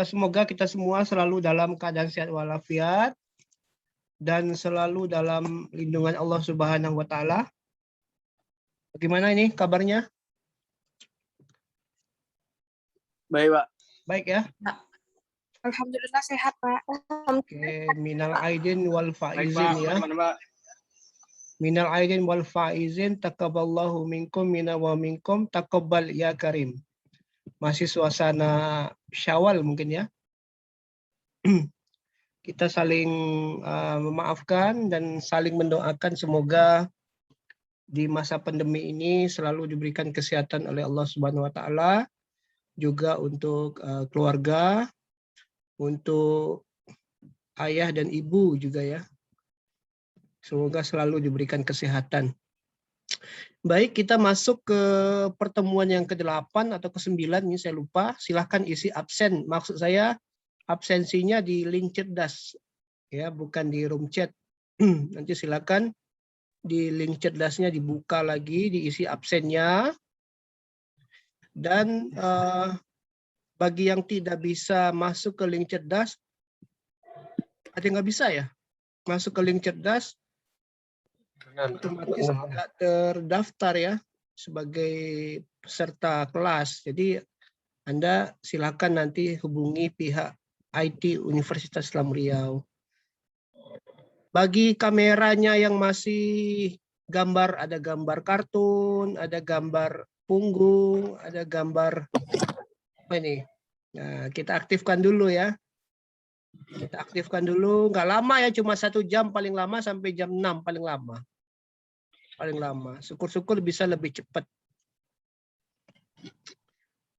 Semoga kita semua selalu dalam keadaan sehat walafiat dan selalu dalam lindungan Allah Subhanahu wa taala. Bagaimana ini kabarnya? Baik, Pak. Baik ya? Alhamdulillah sehat, Pak. Oke, minal aidin wal Baik, faizin Pak. ya. Bagaimana, Pak? Minal aidin wal faizin taqabbalallahu minkum minna wa minkum taqabbal ya karim. Masih suasana Syawal mungkin ya. Kita saling memaafkan dan saling mendoakan semoga di masa pandemi ini selalu diberikan kesehatan oleh Allah Subhanahu wa taala, juga untuk keluarga, untuk ayah dan ibu juga ya. Semoga selalu diberikan kesehatan. Baik, kita masuk ke pertemuan yang ke-8 atau ke-9, ini saya lupa. Silahkan isi absen. Maksud saya absensinya di link cerdas, ya, bukan di room chat. Nanti silakan di link cerdasnya dibuka lagi, diisi absennya. Dan bagi yang tidak bisa masuk ke link cerdas, ada yang nggak bisa ya? Masuk ke link cerdas, otomatis tidak terdaftar ya sebagai peserta kelas. Jadi Anda silakan nanti hubungi pihak IT Universitas Islam Riau. Bagi kameranya yang masih gambar, ada gambar kartun, ada gambar punggung, ada gambar apa ini? Nah, kita aktifkan dulu ya. Kita aktifkan dulu, nggak lama ya, cuma 1 jam paling lama sampai jam 6 paling lama. Paling lama. Syukur-syukur bisa lebih cepat.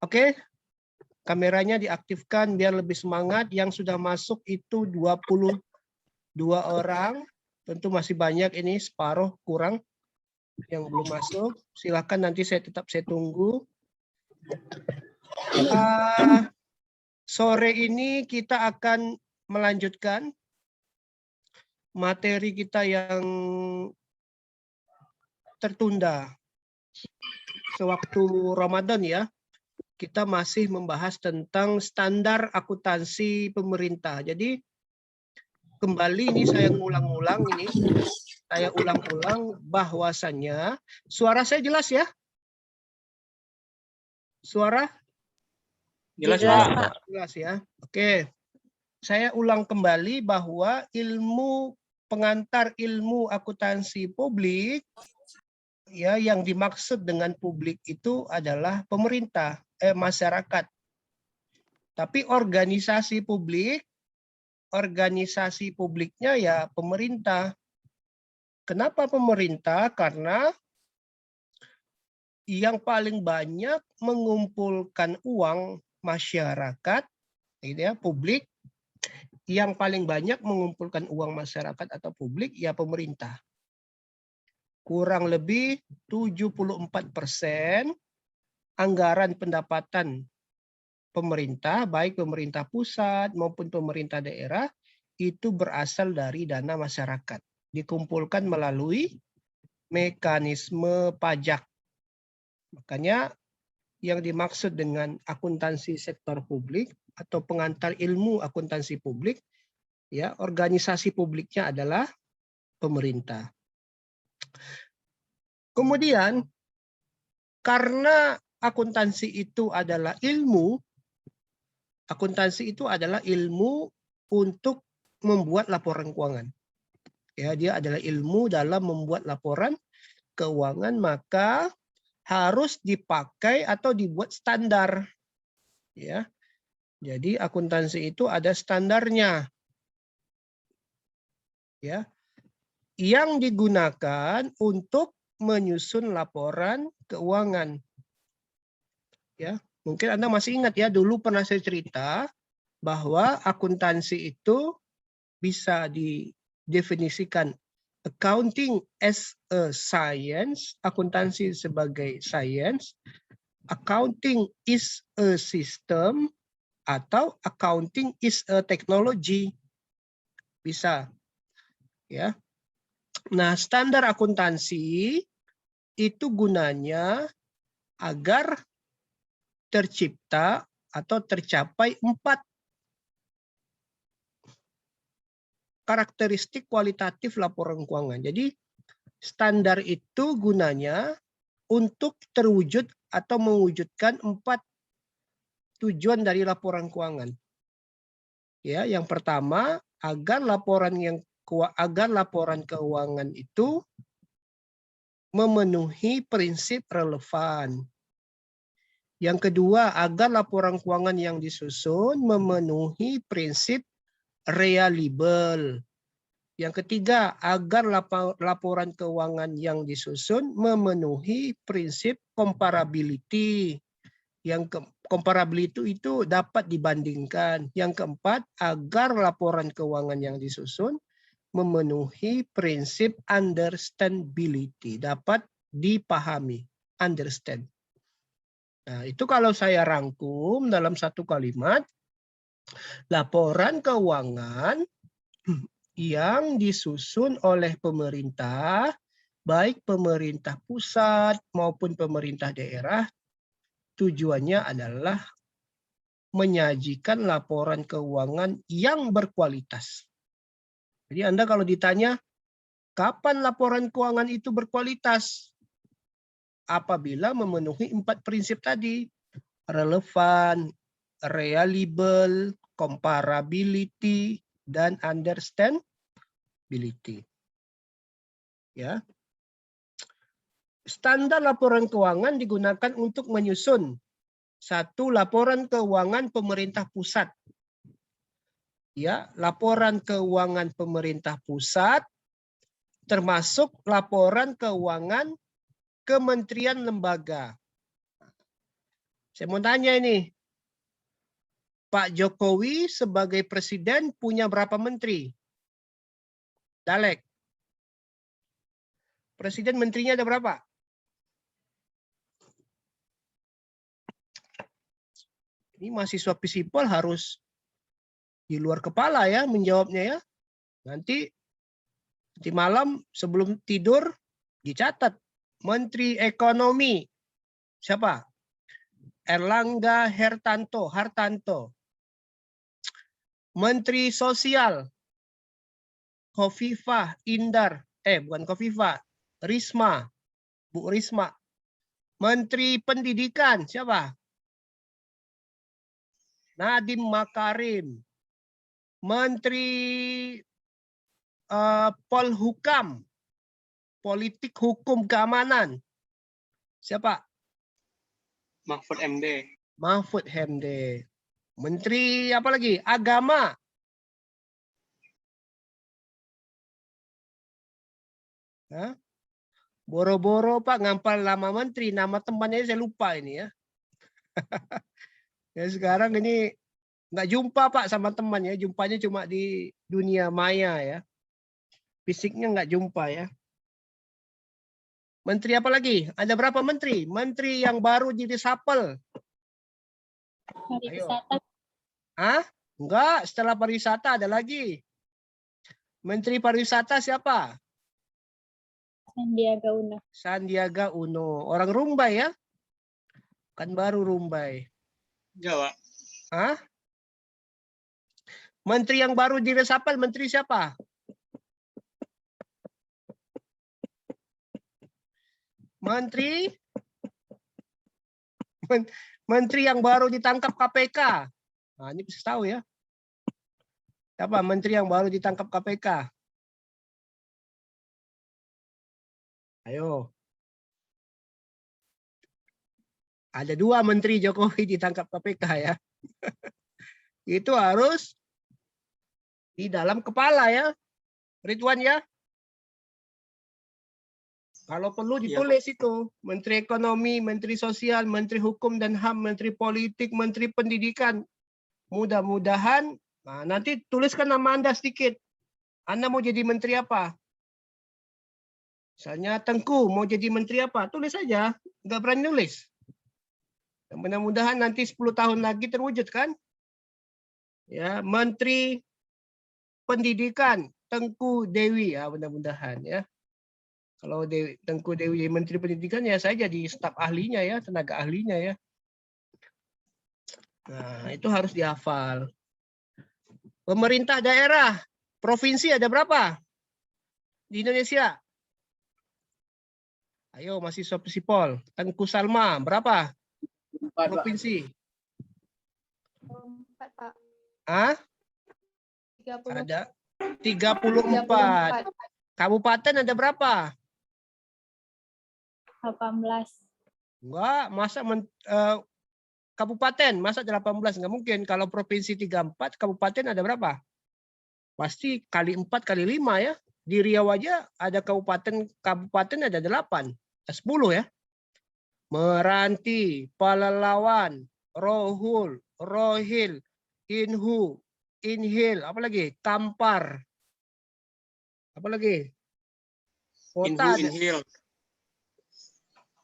Oke. Kameranya diaktifkan biar lebih semangat. Yang sudah masuk itu 22 orang. Tentu masih banyak ini, separuh kurang yang belum masuk. Silakan nanti saya tunggu. Sore ini kita akan melanjutkan materi kita yang tertunda sewaktu Ramadan ya. Kita masih membahas tentang standar akuntansi pemerintah. Jadi kembali ini saya ulang-ulang ini. Saya ulang-ulang bahwasannya suara saya jelas ya? Suara? Jelas, Pak. Jelas ya. Oke. Saya ulang kembali bahwa pengantar ilmu akuntansi publik ya, yang dimaksud dengan publik itu adalah pemerintah, masyarakat. Tapi organisasi publiknya ya pemerintah. Kenapa pemerintah? Karena yang paling banyak mengumpulkan uang masyarakat, gitu ya, publik, yang paling banyak mengumpulkan uang masyarakat atau publik ya pemerintah. Kurang lebih 74% anggaran pendapatan pemerintah, baik pemerintah pusat maupun pemerintah daerah, itu berasal dari dana masyarakat. Dikumpulkan melalui mekanisme pajak. Makanya yang dimaksud dengan akuntansi sektor publik atau pengantar ilmu akuntansi publik, ya, organisasi publiknya adalah pemerintah. Kemudian karena akuntansi itu adalah ilmu untuk membuat laporan keuangan. Ya, dia adalah ilmu dalam membuat laporan keuangan, maka harus dipakai atau dibuat standar. Ya. Jadi akuntansi itu ada standarnya. Ya. Yang digunakan untuk menyusun laporan keuangan. Ya, mungkin Anda masih ingat ya, dulu pernah saya cerita bahwa akuntansi itu bisa didefinisikan accounting as a science, akuntansi sebagai science, accounting is a system, atau accounting is a technology. Bisa. Ya. Nah, standar akuntansi itu gunanya agar tercipta atau tercapai 4 karakteristik kualitatif laporan keuangan. Jadi standar itu gunanya untuk terwujud atau mewujudkan 4 tujuan dari laporan keuangan. Ya, yang pertama agar laporan keuangan itu memenuhi prinsip relevan. Yang kedua, agar laporan keuangan yang disusun memenuhi prinsip reliable. Yang ketiga, agar laporan keuangan yang disusun memenuhi prinsip comparability. Yang comparability itu dapat dibandingkan. Yang keempat, agar laporan keuangan yang disusun memenuhi prinsip understandability, dapat dipahami, understand. Nah, itu kalau saya rangkum dalam satu kalimat, laporan keuangan yang disusun oleh pemerintah, baik pemerintah pusat maupun pemerintah daerah, tujuannya adalah menyajikan laporan keuangan yang berkualitas. Jadi Anda kalau ditanya, kapan laporan keuangan itu berkualitas? Apabila memenuhi 4 prinsip tadi. Relevan, reliable, comparability, dan understandability. Ya. Standar laporan keuangan digunakan untuk menyusun satu laporan keuangan pemerintah pusat. Ya, laporan keuangan pemerintah pusat termasuk laporan keuangan kementerian lembaga. Saya mau tanya ini, Pak Jokowi sebagai presiden punya berapa menteri? Dalek. Presiden menterinya ada berapa? Ini mahasiswa Fisipol harus di luar kepala ya menjawabnya ya. Nanti malam sebelum tidur dicatat. Menteri Ekonomi siapa? Erlangga Hartanto. Menteri Sosial Khofifah Indar, bukan Khofifah, Risma, Bu Risma. Menteri Pendidikan siapa? Nadiem Makarim. Menteri Polhukam, Politik Hukum Keamanan siapa? Mahfud MD. Mahfud MD. Menteri apa lagi? Agama. Hah? Boro-boro Pak ngampal nama menteri, nama temannya saya lupa ini ya. Ya sekarang ini nggak jumpa Pak sama temannya, jumpanya cuma di dunia maya ya. Fisiknya nggak jumpa ya. Menteri apa lagi? Ada berapa menteri? Menteri yang baru di reshuffle. Pariwisata. Hah? Enggak, setelah pariwisata ada lagi. Menteri pariwisata siapa? Sandiaga Uno. Sandiaga Uno. Orang Rumbai ya? Kan baru Rumbai. Jawa. Hah? Menteri yang baru di reshuffle, menteri siapa? Menteri yang baru ditangkap KPK. Nah, ini bisa tahu ya. Siapa menteri yang baru ditangkap KPK? Ayo. Ada 2 menteri Jokowi ditangkap KPK ya. Itu harus di dalam kepala ya. Ridwan ya. Kalau perlu ditulis itu. Menteri Ekonomi, Menteri Sosial, Menteri Hukum dan HAM, Menteri Politik, Menteri Pendidikan. Mudah-mudahan, nah nanti tuliskan nama Anda sedikit. Anda mau jadi menteri apa? Misalnya Tengku mau jadi menteri apa? Tulis saja. Nggak berani nulis. Mudah-mudahan nanti 10 tahun lagi terwujud kan? Ya, Menteri Pendidikan Tengku Dewi ya, mudah-mudahan ya. Kalau Tengku Dewi Menteri Pendidikan ya saya jadi staf ahlinya ya, tenaga ahlinya ya. Nah, itu harus dihafal. Pemerintah daerah, provinsi ada berapa di Indonesia? Ayo mahasiswa Sipol, Tengku Salma, berapa 4, Pak. provinsi? 4, Pak. Ah, 30. ada 34. Kabupaten ada berapa? 18. Enggak, masa kabupaten, masa 18? Enggak mungkin. Kalau provinsi 34, kabupaten ada berapa? Pasti kali 4 kali 5 ya. Di Riau aja ada kabupaten ada 8, 10 ya. Meranti, Palelawan, Rohul, Rohil, Inhu, Inhil, apa lagi? Kampar. Apa lagi? Kota ada, Inhil.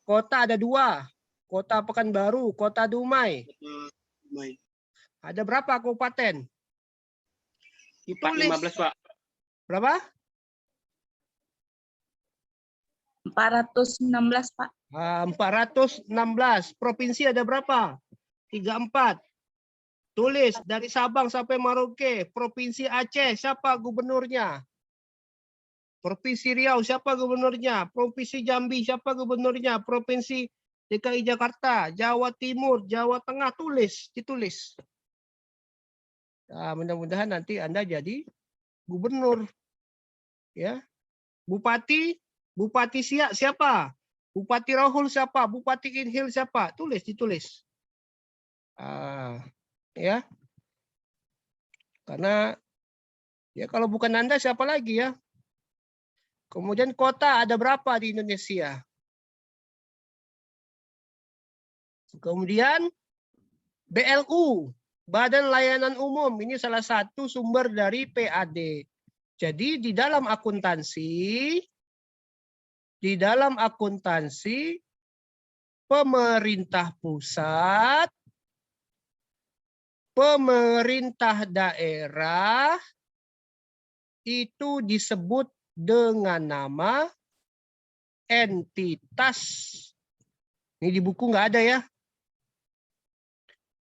kota ada 2. Kota Pekanbaru, Kota Dumai. Baik. Ada berapa kabupaten? Pak, Ditulis. 15, Pak. Berapa? 416, Pak. 416. Provinsi ada berapa? 34. Tulis dari Sabang sampai Merauke. Provinsi Aceh, siapa gubernurnya? Provinsi Riau, siapa gubernurnya? Provinsi Jambi, siapa gubernurnya? Provinsi DKI Jakarta, Jawa Timur, Jawa Tengah, ditulis. Nah, mudah-mudahan nanti Anda jadi gubernur. Ya. Bupati Siak siapa? Bupati Rohul siapa? Bupati Inhil siapa? Ditulis. Ya. Karena ya kalau bukan Anda siapa lagi ya? Kemudian kota ada berapa di Indonesia? Kemudian BLU, Badan Layanan Umum, ini salah satu sumber dari PAD. Jadi di dalam akuntansi pemerintah pusat, pemerintah daerah itu disebut dengan nama entitas. Ini di buku nggak ada ya.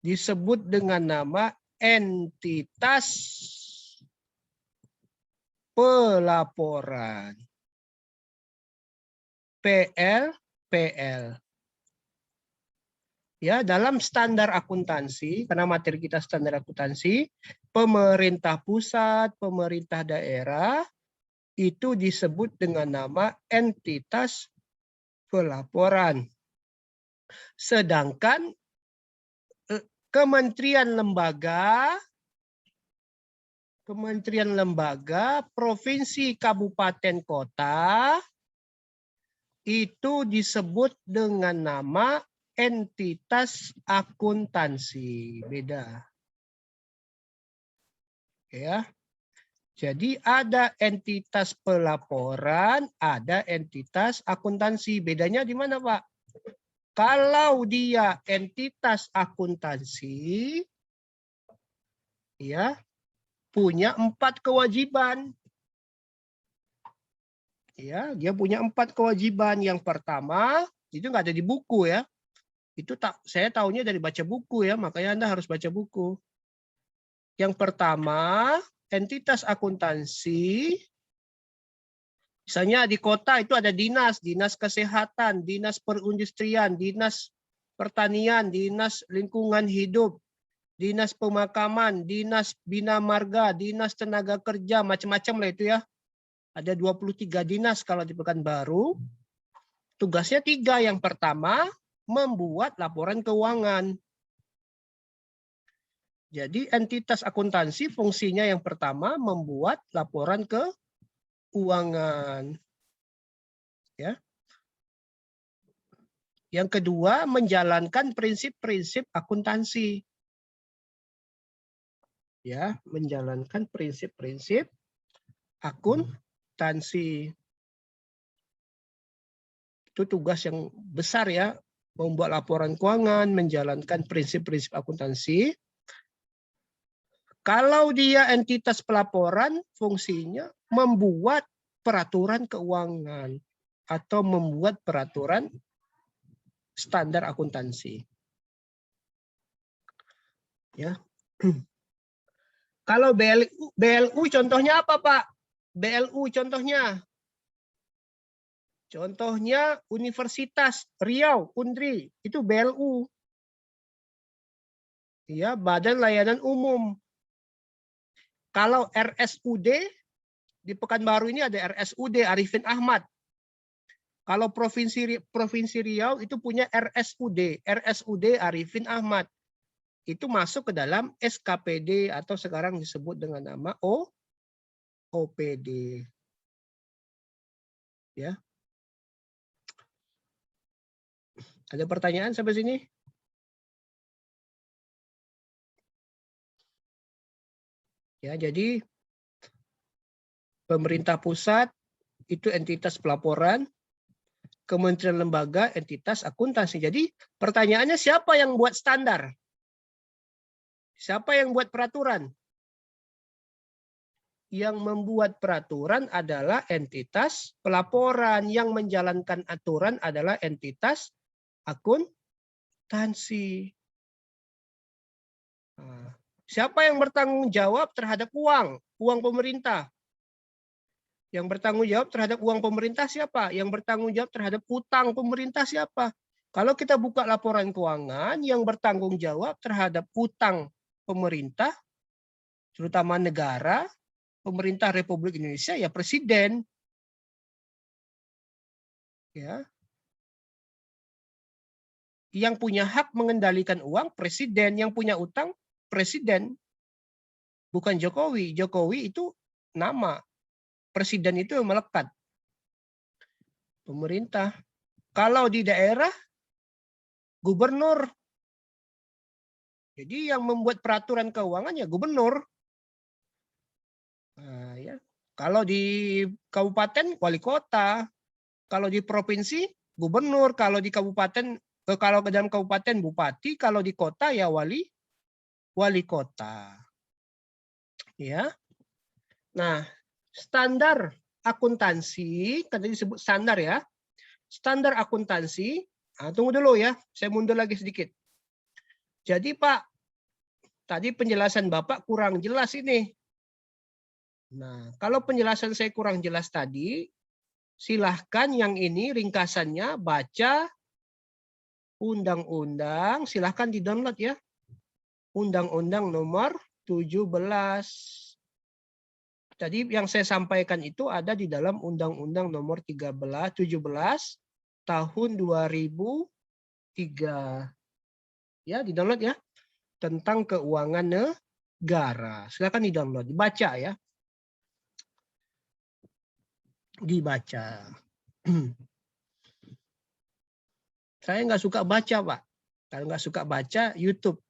Disebut dengan nama entitas pelaporan. PL. Ya, dalam standar akuntansi, karena materi kita standar akuntansi, pemerintah pusat, pemerintah daerah itu disebut dengan nama entitas pelaporan. Sedangkan kementerian lembaga, provinsi, kabupaten, kota itu disebut dengan nama entitas akuntansi. Beda. Ya. Jadi ada entitas pelaporan, ada entitas akuntansi. Bedanya di mana, Pak? Kalau dia entitas akuntansi, ya, punya 4 kewajiban. Ya, dia punya 4 kewajiban. Yang pertama, itu nggak ada di buku ya. Itu saya tahunya dari baca buku ya, makanya Anda harus baca buku. Yang pertama, entitas akuntansi, misalnya di kota itu ada dinas kesehatan, dinas perindustrian, dinas pertanian, dinas lingkungan hidup, dinas pemakaman, dinas bina marga, dinas tenaga kerja, macam-macam lah itu ya. Ada 23 dinas kalau di Pekanbaru. Tugasnya 3. Yang pertama, membuat laporan keuangan. Jadi entitas akuntansi fungsinya yang pertama membuat laporan keuangan. Ya. Yang kedua, menjalankan prinsip-prinsip akuntansi. Ya, menjalankan prinsip-prinsip akuntansi. Itu tugas yang besar ya, membuat laporan keuangan, menjalankan prinsip-prinsip akuntansi. Kalau dia entitas pelaporan, fungsinya membuat peraturan keuangan atau membuat peraturan standar akuntansi. Ya. Kalau BLU contohnya apa, Pak? BLU contohnya. Contohnya Universitas Riau, Undri, itu BLU. Ya, Badan Layanan Umum. Kalau RSUD di Pekanbaru ini ada RSUD Arifin Ahmad. Kalau Provinsi Riau itu punya RSUD Arifin Ahmad. Itu masuk ke dalam SKPD atau sekarang disebut dengan nama OPD. Ya. Ada pertanyaan sampai sini? Ya, jadi pemerintah pusat itu entitas pelaporan, kementerian lembaga entitas akuntansi. Jadi pertanyaannya siapa yang buat standar? Siapa yang buat peraturan? Yang membuat peraturan adalah entitas pelaporan, yang menjalankan aturan adalah entitas akuntansi. Nah, siapa yang bertanggung jawab terhadap uang pemerintah? Yang bertanggung jawab terhadap uang pemerintah siapa? Yang bertanggung jawab terhadap utang pemerintah siapa? Kalau kita buka laporan keuangan, yang bertanggung jawab terhadap utang pemerintah, terutama negara, pemerintah Republik Indonesia, ya presiden. Ya. Yang punya hak mengendalikan uang, presiden. Yang punya utang, presiden. Bukan Jokowi. Jokowi itu nama. Presiden itu yang melekat. Pemerintah. Kalau di daerah, gubernur. Jadi yang membuat peraturan keuangan ya gubernur. Nah, ya. Kalau di kabupaten, wali kota. Kalau di provinsi, gubernur. Kalau di kabupaten, kalau ke dalam kabupaten, bupati. Kalau di kota, ya wali kota. Ya. Nah, standar akuntansi, kan tadi disebut standar ya. Standar akuntansi, tunggu dulu ya, saya mundur lagi sedikit. Jadi Pak, tadi penjelasan Bapak kurang jelas ini. Nah, kalau penjelasan saya kurang jelas tadi, silahkan yang ini ringkasannya baca undang-undang, silahkan di-download ya. Undang-undang nomor 17. Tadi yang saya sampaikan itu ada di dalam Undang-Undang nomor 17 tahun 2003. Ya, di-download ya. Tentang keuangan negara. Silakan di-download, dibaca ya. Dibaca. Saya nggak suka baca, Pak. Kalau nggak suka baca, YouTube.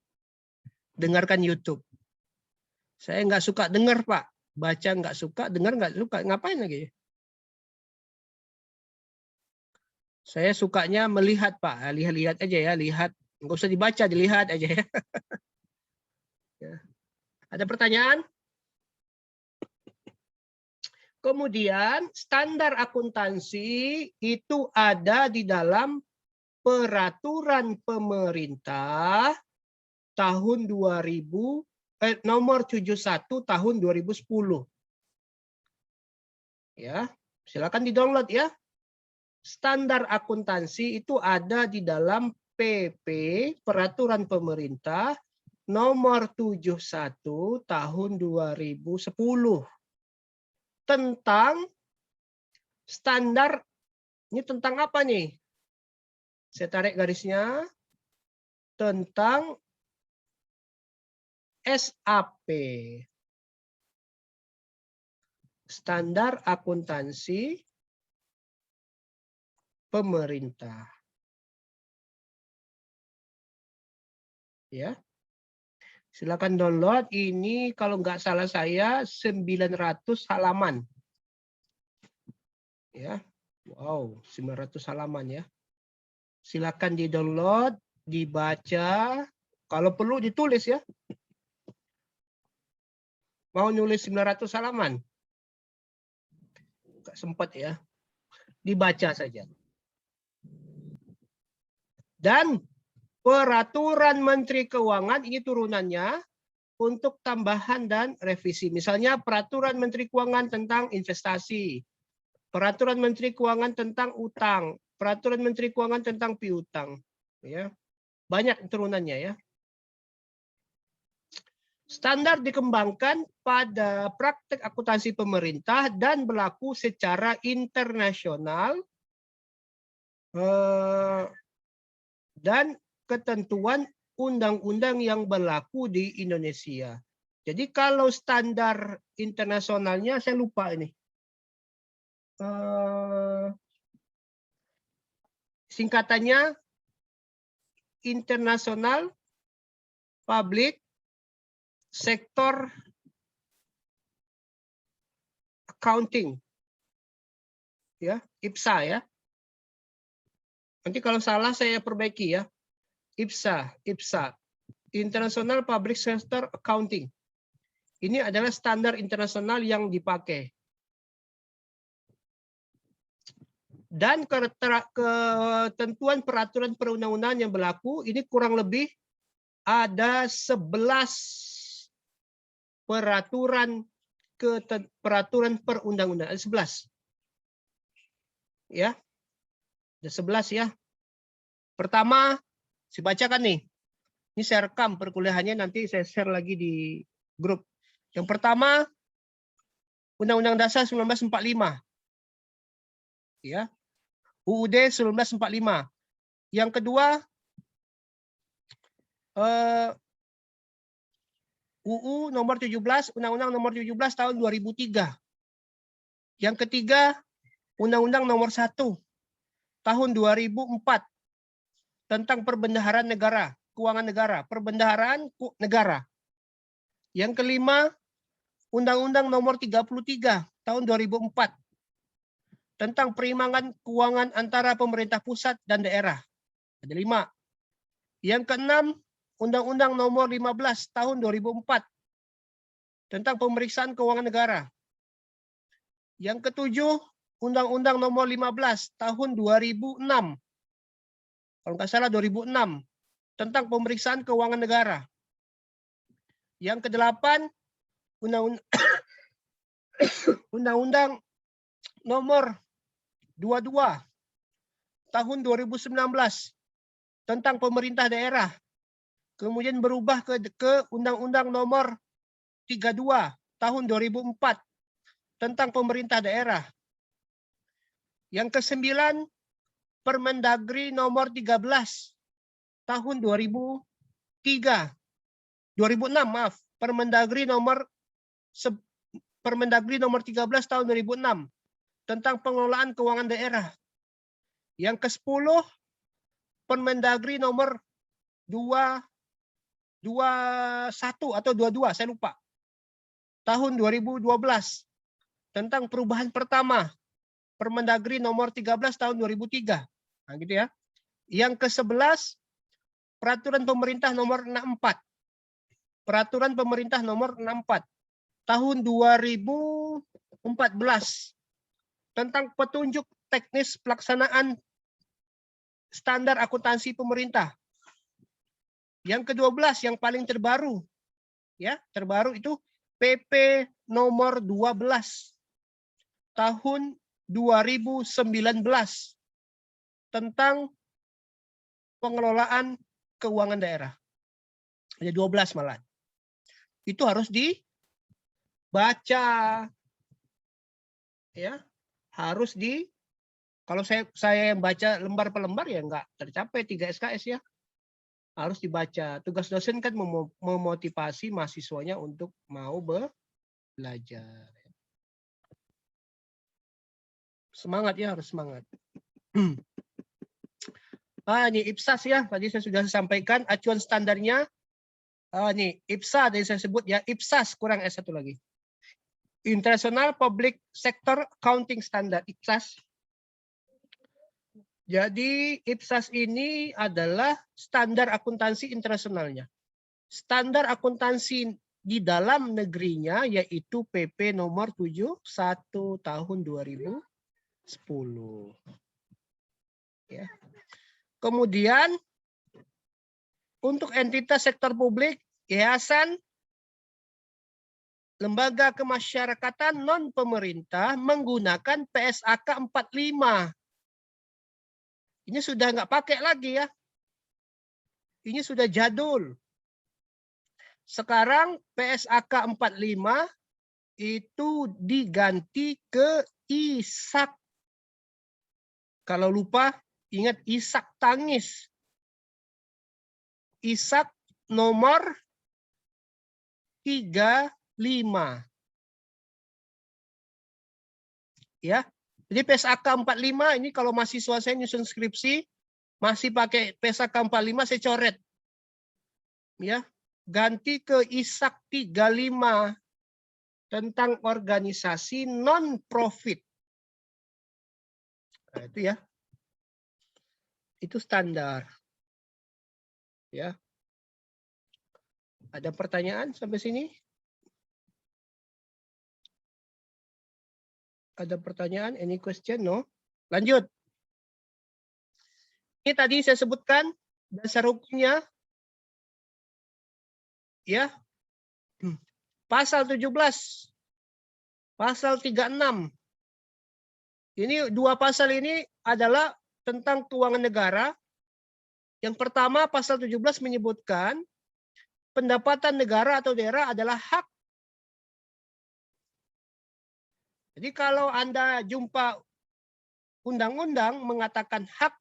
Dengarkan YouTube. Saya nggak suka dengar, Pak. Baca nggak suka, dengar nggak suka. Ngapain lagi? Saya sukanya melihat, Pak. Lihat-lihat aja ya, lihat. Nggak usah dibaca, dilihat aja ya. Ada pertanyaan? Kemudian standar akuntansi itu ada di dalam peraturan pemerintah tahun 2000 nomor 71 tahun 2010. Ya, silakan di-download ya. Standar akuntansi itu ada di dalam PP peraturan pemerintah nomor 71 tahun 2010 tentang standar. Ini tentang apa nih? Saya tarik garisnya. Tentang SAP. Standar akuntansi pemerintah. Ya. Silakan download. Ini kalau nggak salah saya 900 halaman. Ya. Wow, 900 halaman ya. Silakan di-download, dibaca. Kalau perlu ditulis ya. Mau nulis 900 halaman? Nggak sempat ya. Dibaca saja. Dan Peraturan Menteri Keuangan ini turunannya untuk tambahan dan revisi. Misalnya peraturan Menteri Keuangan tentang investasi, peraturan Menteri Keuangan tentang utang, peraturan Menteri Keuangan tentang piutang. Ya, banyak turunannya ya. Standar dikembangkan pada praktek akuntansi pemerintah dan berlaku secara internasional dan ketentuan undang-undang yang berlaku di Indonesia. Jadi kalau standar internasionalnya saya lupa ini. Singkatannya International Public Sector Accounting. Ya, IPSA ya. Nanti kalau salah saya perbaiki ya. IPSA. International Public Sector Accounting. Ini adalah standar internasional yang dipakai. Dan ketentuan peraturan perundang-undangan yang berlaku, ini kurang lebih ada 11 peraturan perundang-undangan. Ada 11. Ya. Ada 11 ya. Pertama, saya bacakan nih. Ini saya rekam perkuliahannya, nanti saya share lagi di grup. Yang pertama, Undang-Undang Dasar 1945. Ya. UUD 1945. Yang kedua, UU nomor 17, Undang-Undang nomor 17 tahun 2003. Yang ketiga, Undang-Undang nomor 1 tahun 2004 tentang perbendaharaan negara, keuangan negara, perbendaharaan negara. Yang kelima, Undang-Undang nomor 33 tahun 2004 tentang perimbangan keuangan antara pemerintah pusat dan daerah. Ada 5. Yang keenam, Undang-Undang nomor 15 tahun 2004 tentang pemeriksaan keuangan negara. Yang ketujuh, Undang-Undang nomor 15 tahun 2006. Kalau nggak salah 2006 tentang pemeriksaan keuangan negara. Yang kedelapan, Undang-Undang nomor 22 tahun 2019 tentang pemerintah daerah. Kemudian berubah ke Undang-Undang nomor 32 tahun 2004 tentang pemerintah daerah. Yang kesembilan, Permendagri nomor 13 tahun 2006, maaf. Permendagri nomor 13 tahun 2006 tentang pengelolaan keuangan daerah. Yang ke-10, Permendagri nomor 21 atau 22, saya lupa. Tahun 2012 tentang perubahan pertama. Permendagri nomor 13 tahun 2003. Nah, gitu ya. Yang ke-11, Peraturan Pemerintah nomor 64. Peraturan Pemerintah nomor 64 tahun 2014 tentang petunjuk teknis pelaksanaan standar akuntansi pemerintah. Yang ke-12 yang paling terbaru, ya, terbaru itu PP nomor 12 tahun 2019 tentang pengelolaan keuangan daerah. Ada 12 malah. Itu harus dibaca. Ya, harus kalau saya baca lembar per lembar ya nggak tercapai 3 SKS ya. Harus dibaca. Tugas dosen kan memotivasi mahasiswanya untuk mau belajar. Semangat ya, harus semangat. Ini IPSAS ya, tadi saya sudah sampaikan acuan standarnya. Nih IPSA tadi saya sebut ya, IPSAS kurang S1 lagi. International Public Sector Accounting Standard, IPSAS. Jadi IPSAS ini adalah standar akuntansi internasionalnya. Standar akuntansi di dalam negerinya yaitu PP nomor 71 tahun 2010. Ya. Kemudian untuk entitas sektor publik, yayasan, lembaga kemasyarakatan non pemerintah menggunakan PSAK 45. Ini sudah nggak pakai lagi ya. Ini sudah jadul. Sekarang PSAK 45 itu diganti ke ISAK. Kalau lupa, ingat ISAK tangis. ISAK nomor 35. Ya. Jadi PSAK 45 ini kalau mahasiswa saya nyusun skripsi masih pakai PSAK 45 saya coret. Ya. Ganti ke ISAK 35 tentang organisasi non profit. Nah, itu ya. Itu standar. Ya. Ada pertanyaan sampai sini? Ada pertanyaan? Any question? No? Lanjut. Ini tadi saya sebutkan dasar hukumnya. Ya. Pasal 17. Pasal 36. Ini dua pasal ini adalah tentang keuangan negara. Yang pertama pasal 17 menyebutkan pendapatan negara atau daerah adalah hak. Jadi kalau Anda jumpa undang-undang mengatakan hak,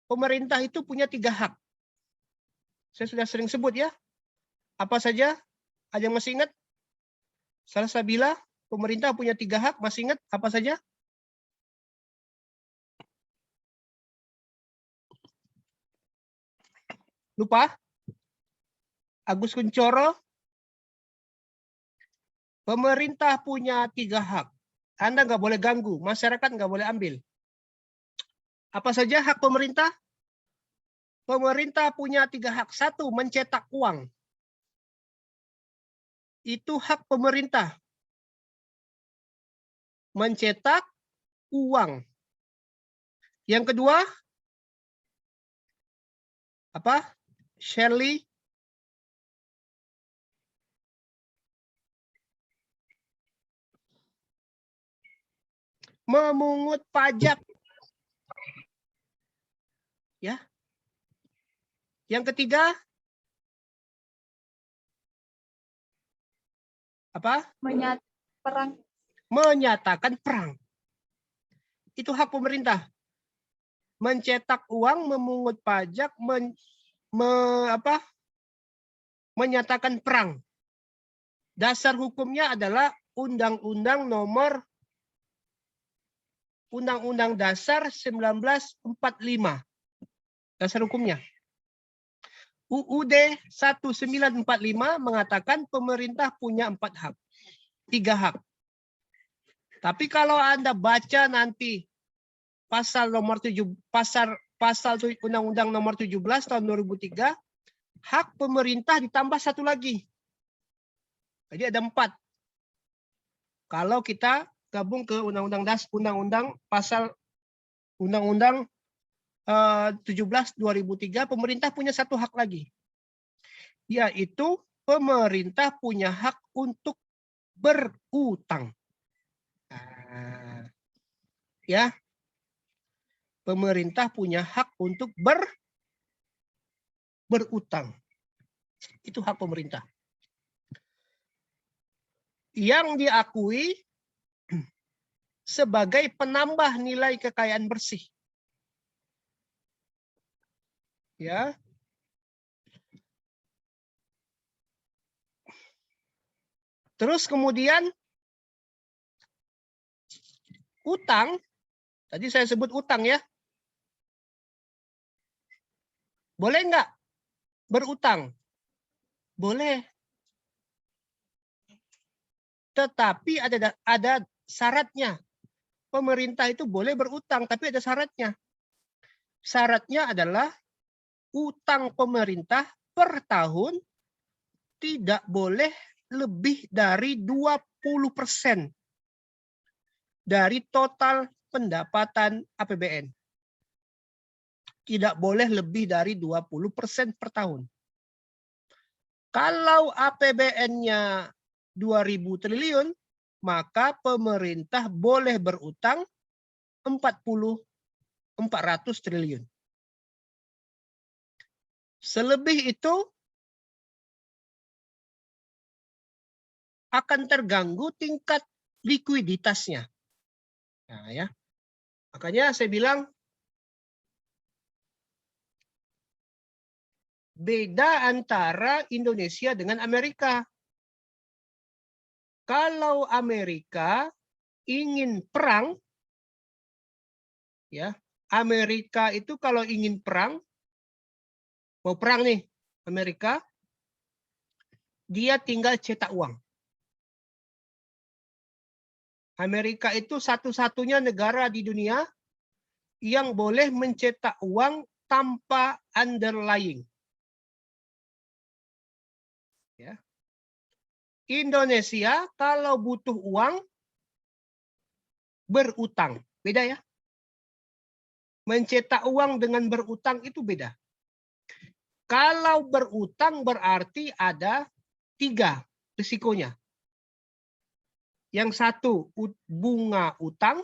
pemerintah itu punya 3 hak. Saya sudah sering sebut ya. Apa saja? Ada yang masih ingat? Salsabila, pemerintah punya 3 hak, masih ingat apa saja? Lupa? Agus Kuncoro, pemerintah punya 3 hak. Anda nggak boleh ganggu, masyarakat nggak boleh ambil. Apa saja hak pemerintah? Pemerintah punya 3 hak. 1, mencetak uang. Itu hak pemerintah. Mencetak uang. Yang kedua, apa? Shirley. Memungut pajak. Ya. Yang ketiga, apa? Menyatakan perang. Itu hak pemerintah. Mencetak uang, memungut pajak, menyatakan perang. Dasar hukumnya adalah Undang-Undang Dasar 1945. Dasar hukumnya. UUD 1945 mengatakan pemerintah punya 4 hak. 3 hak. Tapi kalau Anda baca nanti pasal Undang-Undang nomor 17 tahun 2003, hak pemerintah ditambah 1 lagi. Jadi ada 4. Kalau kita gabung ke Undang-Undang Undang-Undang 17 2003, pemerintah punya 1 hak lagi. Yaitu pemerintah punya hak untuk berutang. Ya. Pemerintah punya hak untuk berutang. Itu hak pemerintah. Yang diakui sebagai penambah nilai kekayaan bersih. Ya. Terus kemudian utang, tadi saya sebut utang ya. Boleh nggak berutang? Boleh. Tetapi ada syaratnya. Pemerintah itu boleh berutang, tapi ada syaratnya. Syaratnya adalah utang pemerintah per tahun tidak boleh lebih dari 20% dari total pendapatan APBN. tidak boleh lebih dari 20% per tahun. Kalau APBN-nya 2.000 triliun, maka pemerintah boleh berutang 400 triliun. Selebih itu akan terganggu tingkat likuiditasnya. Nah, ya. Makanya saya bilang beda antara Indonesia dengan Amerika. Kalau Amerika ingin perang, ya, Amerika itu kalau ingin perang, mau perang nih, Amerika, dia tinggal cetak uang. Amerika itu satu-satunya negara di dunia yang boleh mencetak uang tanpa underlying. Ya. Indonesia kalau butuh uang berutang, beda ya. Mencetak uang dengan berutang itu beda. Kalau berutang berarti ada 3 risikonya. Yang satu, bunga utang.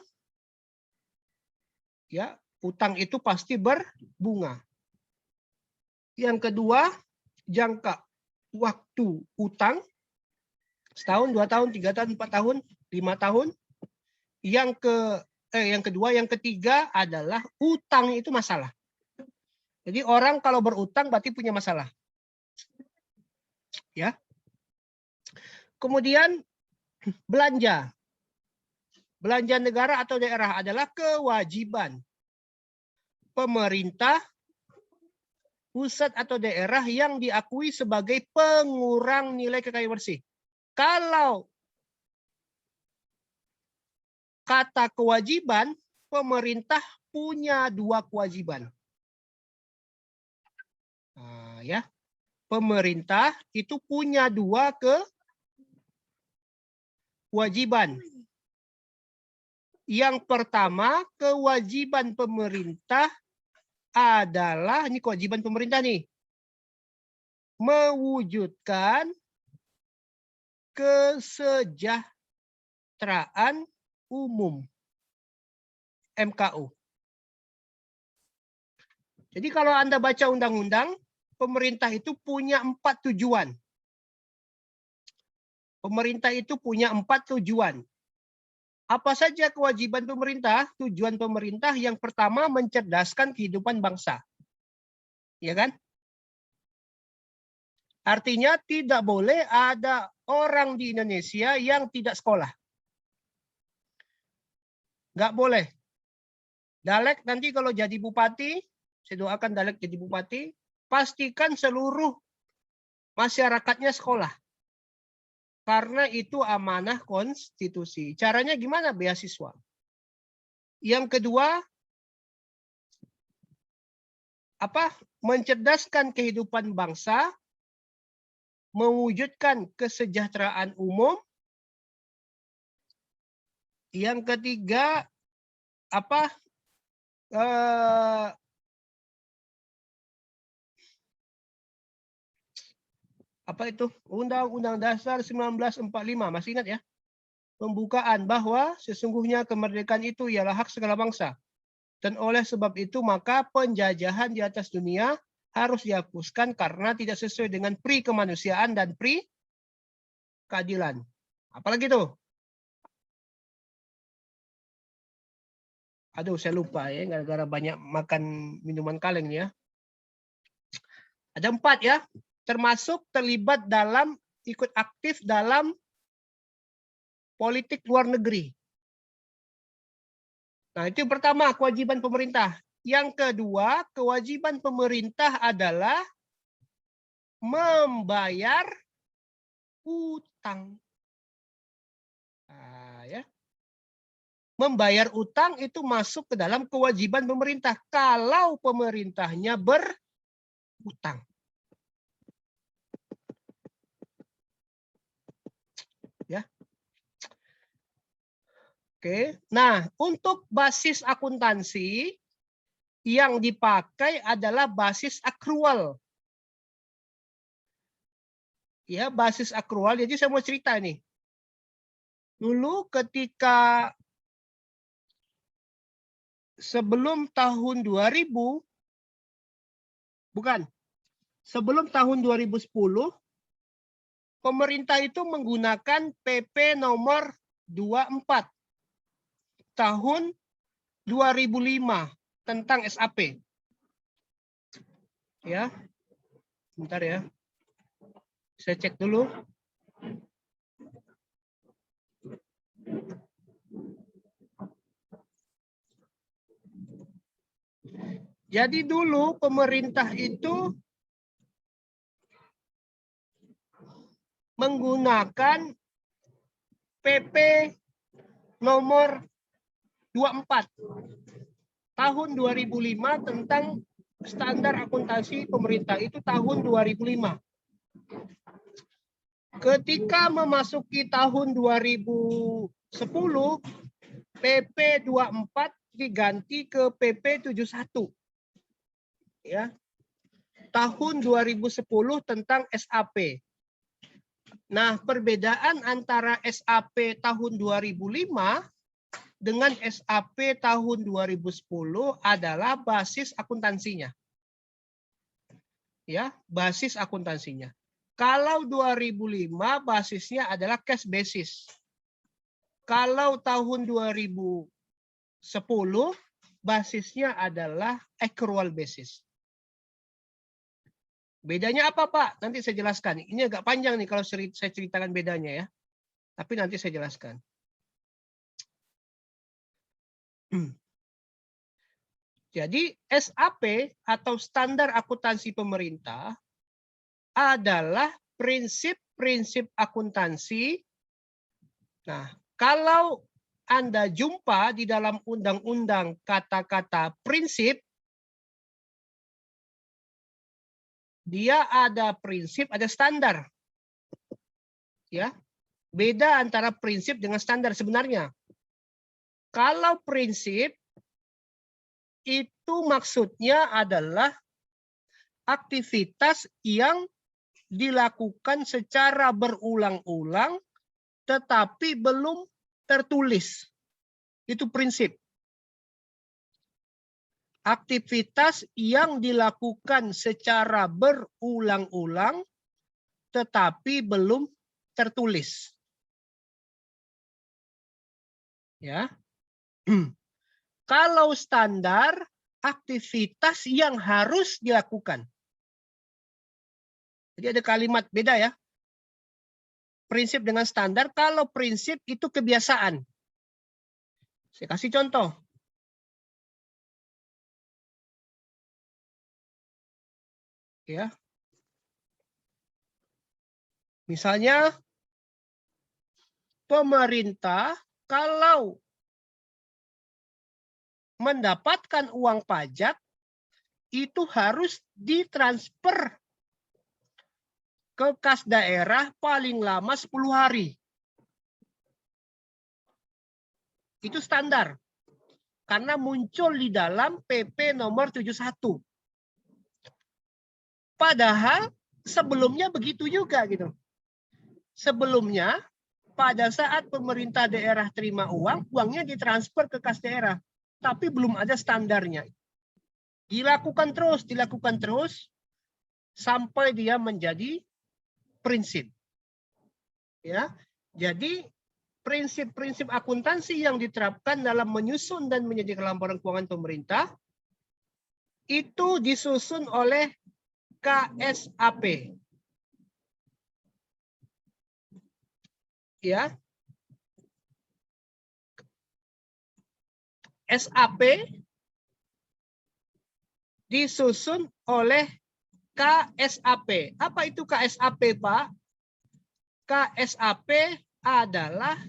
Ya, utang itu pasti berbunga. Yang kedua, jangka waktu utang. Setahun, 2 tahun, 3 tahun, 4 tahun, 5 tahun. Yang kedua, yang ketiga adalah utang itu masalah. Jadi orang kalau berutang berarti punya masalah. Ya. Kemudian belanja. Belanja negara atau daerah adalah kewajiban pemerintah pusat atau daerah yang diakui sebagai pengurang nilai kekayaan bersih. Kalau kata kewajiban, pemerintah punya 2 kewajiban. Nah, ya, pemerintah itu punya 2 kewajiban. Yang pertama, kewajiban pemerintah adalah, ini kewajiban pemerintah nih, mewujudkan kesejahteraan umum, MKU. Jadi kalau Anda baca undang-undang, pemerintah itu punya 4 tujuan. Pemerintah itu punya 4 tujuan. Apa saja kewajiban pemerintah? Tujuan pemerintah yang pertama mencerdaskan kehidupan bangsa. Ya kan? Artinya tidak boleh ada orang di Indonesia yang tidak sekolah. Nggak boleh. Dalek nanti kalau jadi bupati, saya doakan Dalek jadi bupati, pastikan seluruh masyarakatnya sekolah. Karena itu amanah konstitusi. Caranya gimana? Beasiswa. Yang kedua, mencerdaskan kehidupan bangsa, mewujudkan kesejahteraan umum. Yang ketiga, Undang-Undang Dasar 1945, masih ingat ya? Pembukaan bahwa sesungguhnya kemerdekaan itu ialah hak segala bangsa. Dan oleh sebab itu maka penjajahan di atas dunia harus dihapuskan karena tidak sesuai dengan pri kemanusiaan dan pri keadilan. Apalagi itu? Aduh, saya lupa ya, gara-gara banyak makan minuman kaleng ya. Ada 4 ya, termasuk terlibat dalam, ikut aktif dalam politik luar negeri. Nah, itu yang pertama, kewajiban pemerintah. Yang kedua, kewajiban pemerintah adalah membayar utang. Nah, ya. Membayar utang itu masuk ke dalam kewajiban pemerintah kalau pemerintahnya berutang. Ya. Oke. Nah, untuk basis akuntansi yang dipakai adalah basis akrual. Ya, basis akrual. Jadi saya mau cerita nih. Dulu ketika sebelum tahun 2000, bukan, sebelum tahun 2010, pemerintah itu menggunakan PP nomor 24 tahun 2005 tentang SAP. Ya, bentar ya. Saya cek dulu. Jadi dulu pemerintah itu menggunakan PP nomor 24 tahun 2005 tentang standar akuntansi pemerintah, itu tahun 2005. Ketika memasuki tahun 2010, PP 24 diganti ke PP 71. Ya. Tahun 2010 tentang SAP. Nah, perbedaan antara SAP tahun 2005 dengan SAP tahun 2010 adalah basis akuntansinya. Ya, basis akuntansinya. Kalau 2005 basisnya adalah cash basis. Kalau tahun 2010 basisnya adalah accrual basis. Bedanya apa, Pak? Nanti saya jelaskan. Ini agak panjang nih kalau saya ceritakan bedanya ya. Tapi nanti saya jelaskan. Jadi SAP atau standar akuntansi pemerintah adalah prinsip-prinsip akuntansi. Nah, kalau Anda jumpa di dalam undang-undang kata-kata prinsip, dia ada prinsip, ada standar. Ya. Beda antara prinsip dengan standar sebenarnya. Kalau prinsip itu maksudnya adalah aktivitas yang dilakukan secara berulang-ulang tetapi belum tertulis. Itu prinsip. Aktivitas yang dilakukan secara berulang-ulang tetapi belum tertulis. Ya. Kalau standar, aktivitas yang harus dilakukan. Jadi ada kalimat beda ya. Prinsip dengan standar, kalau prinsip itu kebiasaan. Saya kasih contoh. Ya. Misalnya pemerintah kalau mendapatkan uang pajak itu harus ditransfer ke kas daerah paling lama 10 hari. Itu standar. Karena muncul di dalam PP nomor 71. Padahal sebelumnya begitu juga gitu. Sebelumnya pada saat pemerintah daerah terima uang, uangnya ditransfer ke kas daerah, tapi belum ada standarnya. Dilakukan terus sampai dia menjadi prinsip. Ya. Jadi prinsip-prinsip akuntansi yang diterapkan dalam menyusun dan menyediakan laporan keuangan pemerintah itu disusun oleh KSAP. Ya. SAP disusun oleh KSAP. Apa itu KSAP, Pak? KSAP adalah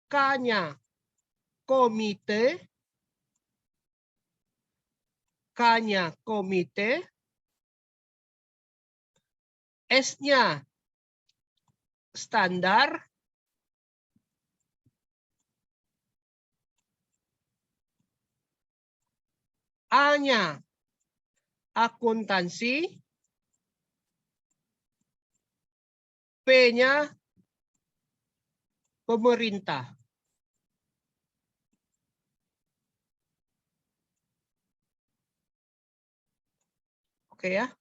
K-nya komite, K-nya komite, S-nya standar, A-nya akuntansi, P-nya pemerintah. Oke ya.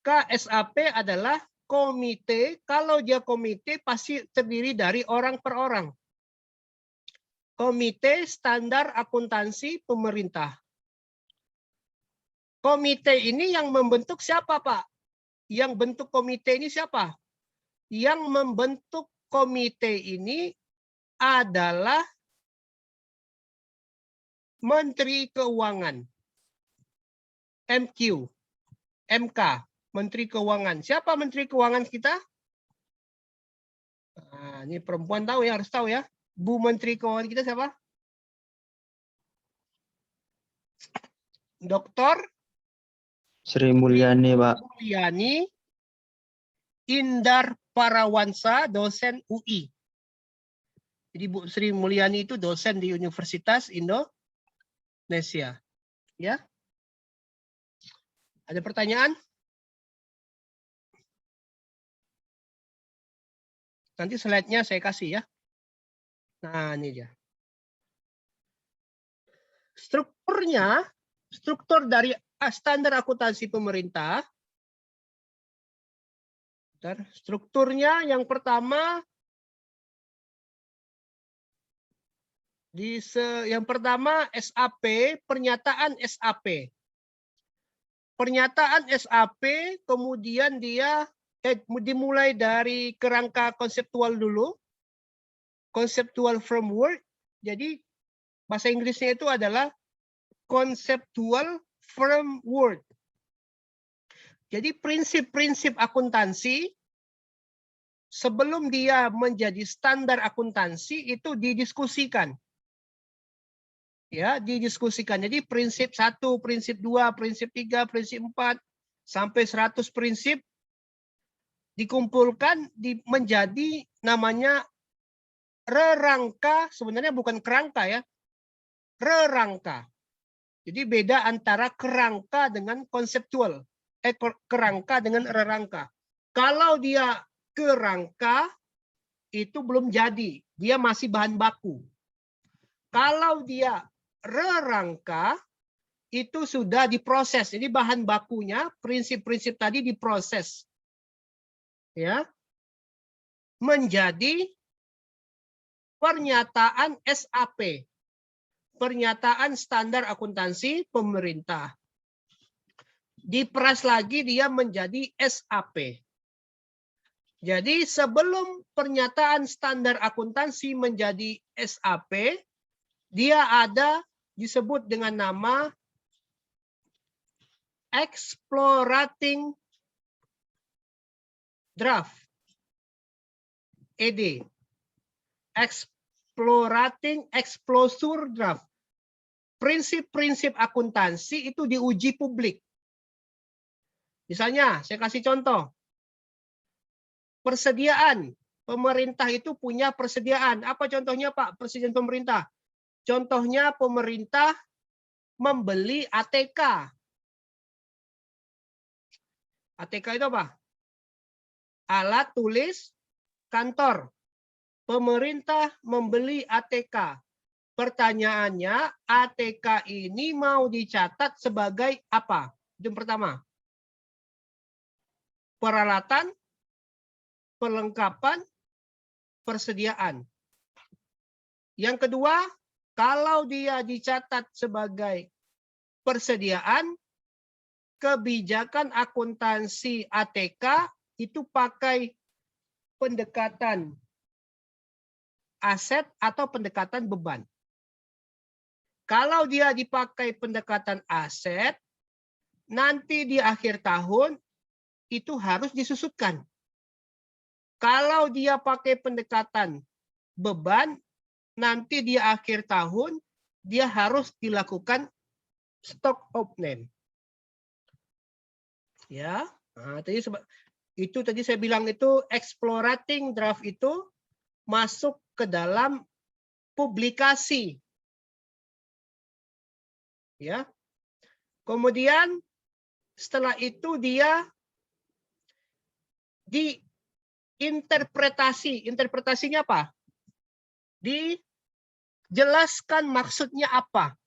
KSAP adalah komite. Kalau dia komite pasti terdiri dari orang per orang. Komite Standar Akuntansi Pemerintah. Komite ini yang membentuk siapa, Pak? Yang bentuk komite ini siapa? Yang membentuk komite ini adalah Menteri Keuangan. MK, Menteri Keuangan. Siapa Menteri Keuangan kita? Nah, ini perempuan tahu ya, harus tahu ya. Bu Menteri Keuangan kita siapa? Dr. Sri Mulyani, Pak. Mulyani Indar Parawansa, dosen UI. Jadi Bu Sri Mulyani itu dosen di Universitas Indonesia. Ya. Ada pertanyaan? Nanti slide-nya saya kasih ya. Nah, ini dia. Strukturnya, struktur dari standar akuntansi pemerintah. Strukturnya yang pertama, yang pertama SAP, pernyataan SAP. Pernyataan SAP, kemudian dia dimulai dari kerangka konseptual dulu. Conceptual framework. Jadi bahasa Inggrisnya itu adalah conceptual framework. Jadi prinsip-prinsip akuntansi sebelum dia menjadi standar akuntansi itu didiskusikan. Ya, didiskusikan. Jadi prinsip 1, prinsip 2, prinsip 3, prinsip 4 sampai 100 prinsip dikumpulkan menjadi namanya rerangka, sebenarnya bukan kerangka ya. Rerangka. Jadi beda antara kerangka dengan konseptual. Kerangka dengan rerangka. Kalau dia kerangka itu belum jadi, dia masih bahan baku. Kalau dia rerangka itu sudah diproses. Jadi bahan bakunya, prinsip-prinsip tadi diproses. Ya. Menjadi pernyataan SAP. Pernyataan standar akuntansi pemerintah. Diperas lagi dia menjadi SAP. Jadi sebelum pernyataan standar akuntansi menjadi SAP, dia ada disebut dengan nama explorating draft. ED. Explorating explosure draft. Prinsip-prinsip akuntansi itu diuji publik. Misalnya, saya kasih contoh. Persediaan. Pemerintah itu punya persediaan. Apa contohnya, Pak? Persediaan pemerintah. Contohnya pemerintah membeli ATK. ATK itu apa? Alat tulis kantor. Pemerintah membeli ATK. Pertanyaannya, ATK ini mau dicatat sebagai apa? Itu yang pertama. Peralatan, perlengkapan, persediaan. Yang kedua, kalau dia dicatat sebagai persediaan, kebijakan akuntansi ATK itu pakai pendekatan aset atau pendekatan beban. Kalau dia dipakai pendekatan aset, nanti di akhir tahun itu harus disusutkan. Kalau dia pakai pendekatan beban, nanti di akhir tahun dia harus dilakukan stock of name. Ya, nah, itu tadi saya bilang itu explorating draft itu masuk ke dalam publikasi. Ya. Kemudian setelah itu dia diinterpretasi. Interpretasinya apa? Dijelaskan maksudnya apa.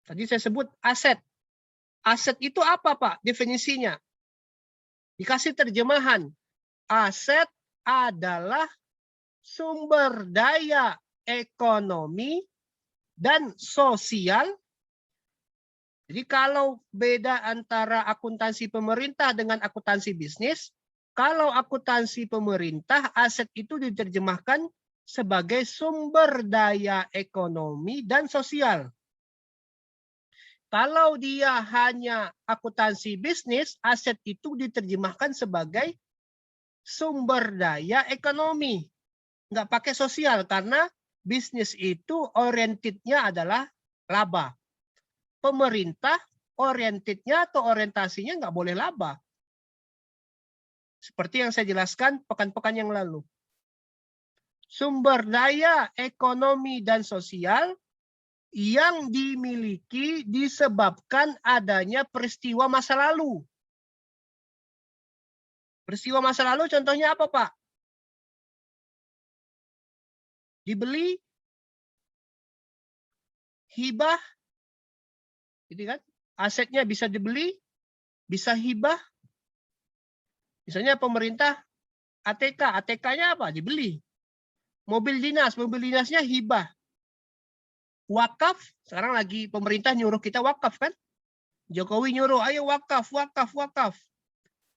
Tadi saya sebut aset. Aset itu apa, Pak? Definisinya. Dikasih terjemahan. Aset adalah sumber daya ekonomi dan sosial. Jadi kalau beda antara akuntansi pemerintah dengan akuntansi bisnis, kalau akuntansi pemerintah, aset itu diterjemahkan sebagai sumber daya ekonomi dan sosial. Kalau dia hanya akuntansi bisnis, aset itu diterjemahkan sebagai sumber daya ekonomi. Nggak pakai sosial, karena bisnis itu orientednya adalah laba. Pemerintah orientednya atau orientasinya nggak boleh laba. Seperti yang saya jelaskan pekan-pekan yang lalu. Sumber daya ekonomi dan sosial yang dimiliki disebabkan adanya peristiwa masa lalu. Peristiwa masa lalu contohnya apa, Pak? Dibeli, hibah, gitu kan? Asetnya bisa dibeli, bisa hibah. Misalnya pemerintah ATK, ATK-nya apa? Dibeli. Mobil dinasnya hibah. Wakaf, sekarang lagi pemerintah nyuruh kita wakaf kan? Jokowi nyuruh, ayo wakaf, wakaf, wakaf.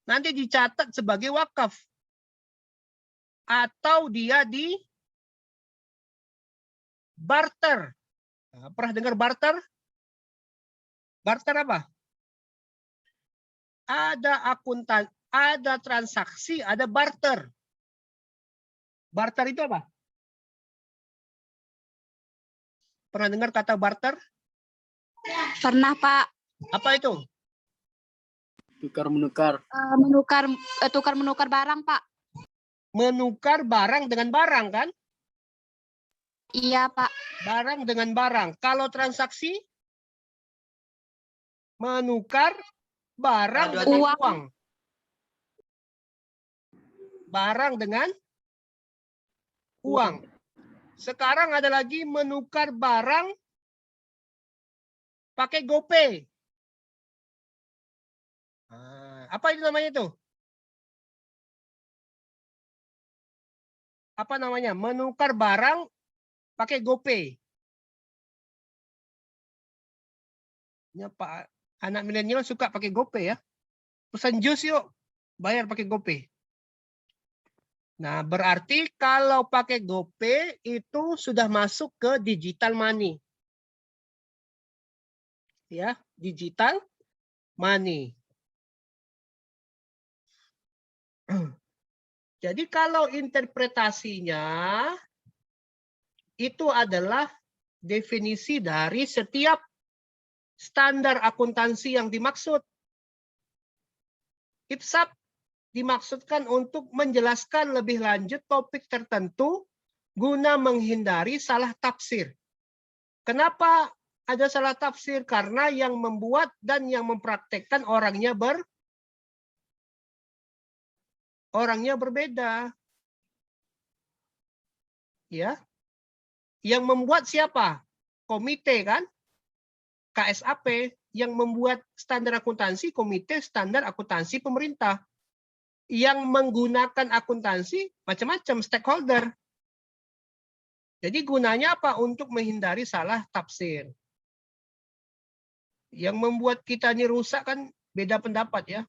Nanti dicatat sebagai wakaf. Atau dia di barter. Nah, pernah dengar barter? Barter apa? Ada akuntan, ada transaksi, ada barter. Barter itu apa? Pernah dengar kata barter? Pernah, Pak. Apa itu? Tukar-menukar. Tukar-menukar barang, Pak. Menukar barang dengan barang kan? Iya, Pak. Barang dengan barang. Kalau transaksi? Menukar barang dengan uang. Barang dengan uang. Sekarang ada lagi menukar barang pakai GoPay. Apa itu namanya itu? Apa namanya? Menukar barang pakai GoPay. Ya, Pak, anak milenial suka pakai GoPay ya. Pesan jus yuk, bayar pakai GoPay. Nah, berarti kalau pakai GoPay itu sudah masuk ke digital money. Ya, digital money. Jadi kalau interpretasinya itu adalah definisi dari setiap standar akuntansi yang dimaksud. IPSAP dimaksudkan untuk menjelaskan lebih lanjut topik tertentu guna menghindari salah tafsir. Kenapa ada salah tafsir? Karena yang membuat dan yang mempraktekkan orangnya berbeda. Ya. Yang membuat siapa? Komite kan? KSAP. Yang membuat standar akuntansi, komite standar akuntansi pemerintah. Yang menggunakan akuntansi macam-macam stakeholder. Jadi gunanya apa? Untuk menghindari salah tafsir. Yang membuat kita ini rusak kan beda pendapat ya.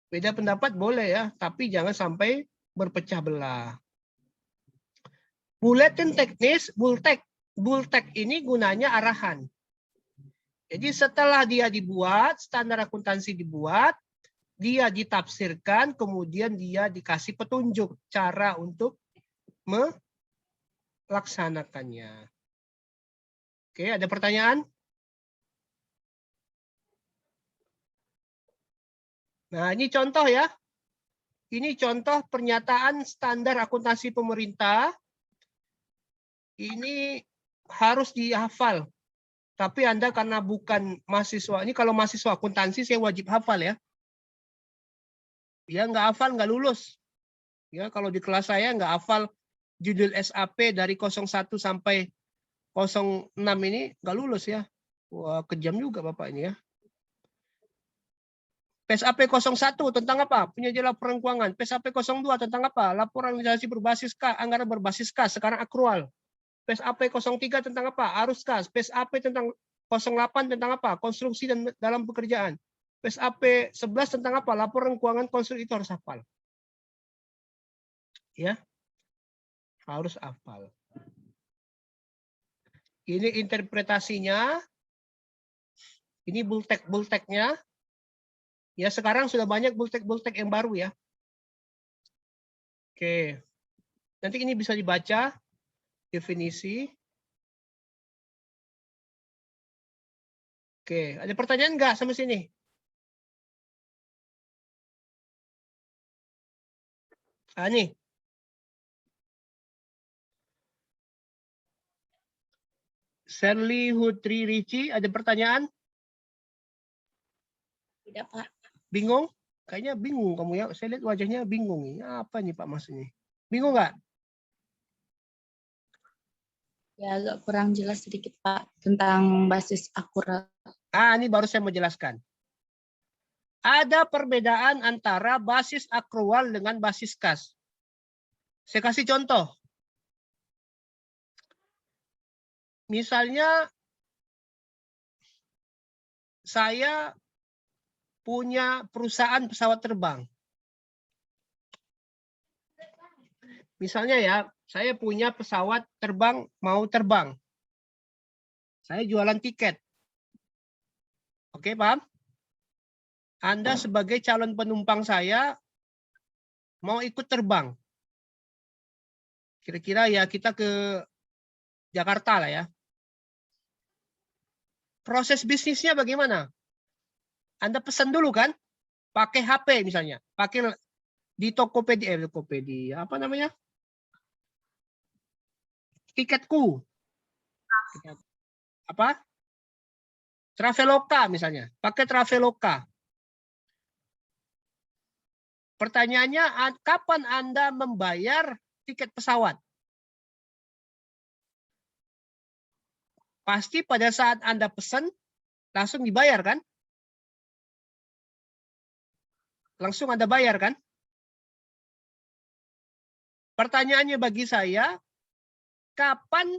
Beda pendapat boleh ya, tapi jangan sampai berpecah belah. Buletin teknis, bultek ini gunanya arahan. Jadi setelah dia dibuat, standar akuntansi dibuat, dia ditafsirkan, kemudian dia dikasih petunjuk cara untuk melaksanakannya. Oke, ada pertanyaan? Nah, ini contoh ya. Ini contoh pernyataan standar akuntansi pemerintah ini harus dihafal. Tapi Anda karena bukan mahasiswa, ini kalau mahasiswa akuntansi saya wajib hafal ya. Ya nggak hafal nggak lulus. Ya kalau di kelas saya nggak hafal judul SAP dari 01 sampai 06 ini nggak lulus ya. Wah kejam juga Bapak ini ya. PSAP 01 tentang apa? Penyedia laporan keuangan. PSAP 02 tentang apa? Laporan organisasi berbasis K, anggaran berbasis K, sekarang akrual. PSAP 03 tentang apa? Arus kas. PSAP tentang 08 tentang apa? Konstruksi dan dalam pekerjaan. PSAP 11 tentang apa? Laporan keuangan konstruksi itu harus hafal. Ya. Harus hafal. Ini interpretasinya. Ini bultek-bulteknya. Ya sekarang sudah banyak bultek-bultek yang baru ya. Oke. Nanti ini bisa dibaca. Definisi. Oke, ada pertanyaan nggak sampai sini? Nih. Sherly Hutri Ricci, ada pertanyaan? Tidak, Pak. Bingung? Kayaknya bingung kamu ya. Saya lihat wajahnya bingung. Ini apa nih Pak maksudnya? Bingung nggak? Ya, agak kurang jelas sedikit, Pak, tentang basis akurat. Ini baru saya mau jelaskan. Ada perbedaan antara basis akrual dengan basis kas. Saya kasih contoh. Misalnya, saya punya perusahaan pesawat terbang. Misalnya ya, saya punya pesawat terbang, mau terbang. Saya jualan tiket. Oke, paham? Anda sebagai calon penumpang saya mau ikut terbang. Kira-kira ya kita ke Jakarta lah ya. Proses bisnisnya bagaimana? Anda pesan dulu kan? Pakai HP misalnya. Pakai di Tokopedia, apa namanya? Tiketku. Apa? Traveloka misalnya. Pakai Traveloka. Pertanyaannya, kapan Anda membayar tiket pesawat? Pasti pada saat Anda pesan, langsung dibayar kan? Langsung Anda bayar kan? Pertanyaannya bagi saya, kapan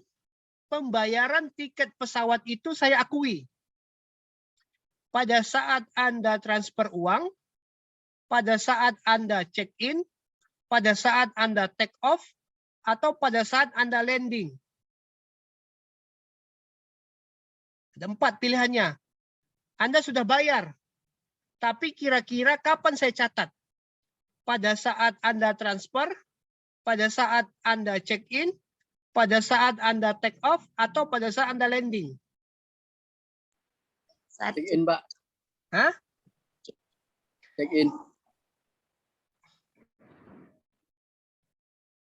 pembayaran tiket pesawat itu saya akui? Pada saat Anda transfer uang, pada saat Anda check-in, pada saat Anda take off, atau pada saat Anda landing. Ada 4 pilihannya. Anda sudah bayar. Tapi kira-kira kapan saya catat? Pada saat Anda transfer, pada saat Anda check-in, pada saat Anda take off, atau pada saat Anda landing? Saat Check-in, Pak. Hah? Check-in.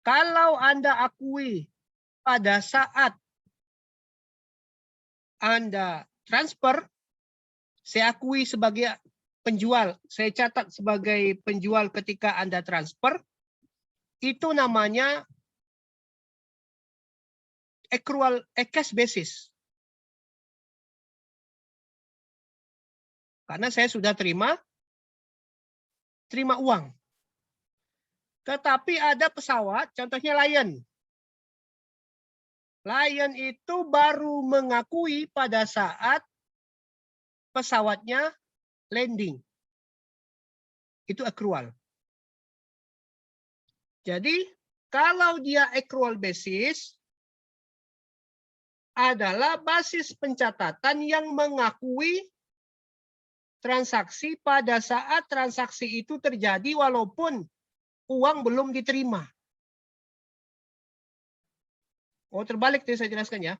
Kalau Anda akui pada saat Anda transfer, saya akui sebagai penjual, saya catat sebagai penjual ketika Anda transfer, itu namanya accrual cash basis. Karena saya sudah terima uang. Tetapi ada pesawat, contohnya Lion. Lion itu baru mengakui pada saat pesawatnya landing. Itu accrual. Jadi, kalau dia accrual basis, adalah basis pencatatan yang mengakui transaksi pada saat transaksi itu terjadi walaupun uang belum diterima. Oh, terbalik tadi saya jelaskan ya.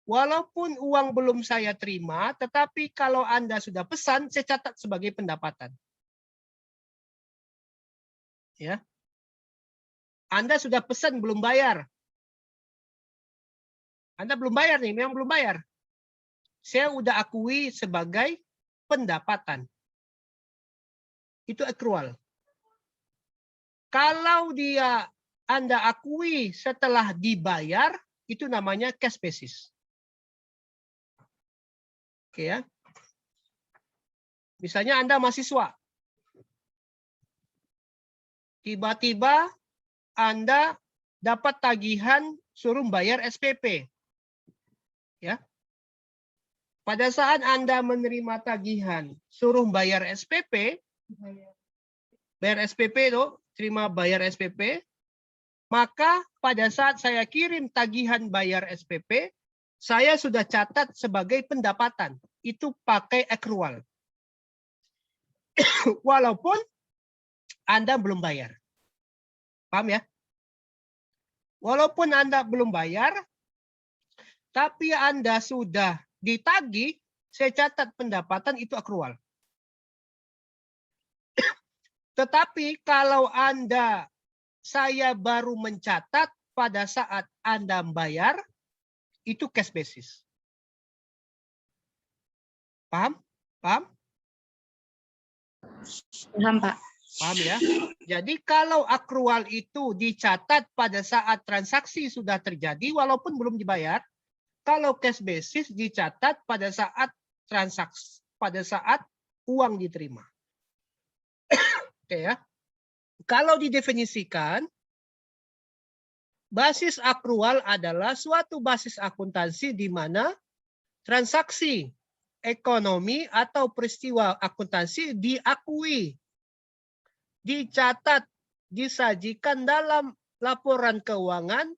Walaupun uang belum saya terima, tetapi kalau Anda sudah pesan, saya catat sebagai pendapatan. Ya. Anda sudah pesan belum bayar. Anda belum bayar nih, memang belum bayar. Saya udah akui sebagai pendapatan. Itu accrual. Kalau Anda akui setelah dibayar, itu namanya cash basis. Oke ya. Misalnya Anda mahasiswa. Tiba-tiba Anda dapat tagihan suruh bayar SPP. Ya. Pada saat Anda menerima tagihan suruh bayar SPP, itu, terima bayar SPP, maka pada saat saya kirim tagihan bayar SPP, saya sudah catat sebagai pendapatan. Itu pakai accrual. Walaupun Anda belum bayar. Paham ya? Walaupun Anda belum bayar, tapi Anda sudah ditagih, saya catat pendapatan itu accrual. Tetapi kalau saya baru mencatat pada saat Anda bayar, itu cash basis. Paham? Paham? Paham, Pak. Paham ya? Jadi kalau accrual itu dicatat pada saat transaksi sudah terjadi walaupun belum dibayar, kalau cash basis dicatat pada saat transaksi, pada saat uang diterima. Oke ya. Kalau didefinisikan, basis accrual adalah suatu basis akuntansi di mana transaksi ekonomi atau peristiwa akuntansi diakui, dicatat, disajikan dalam laporan keuangan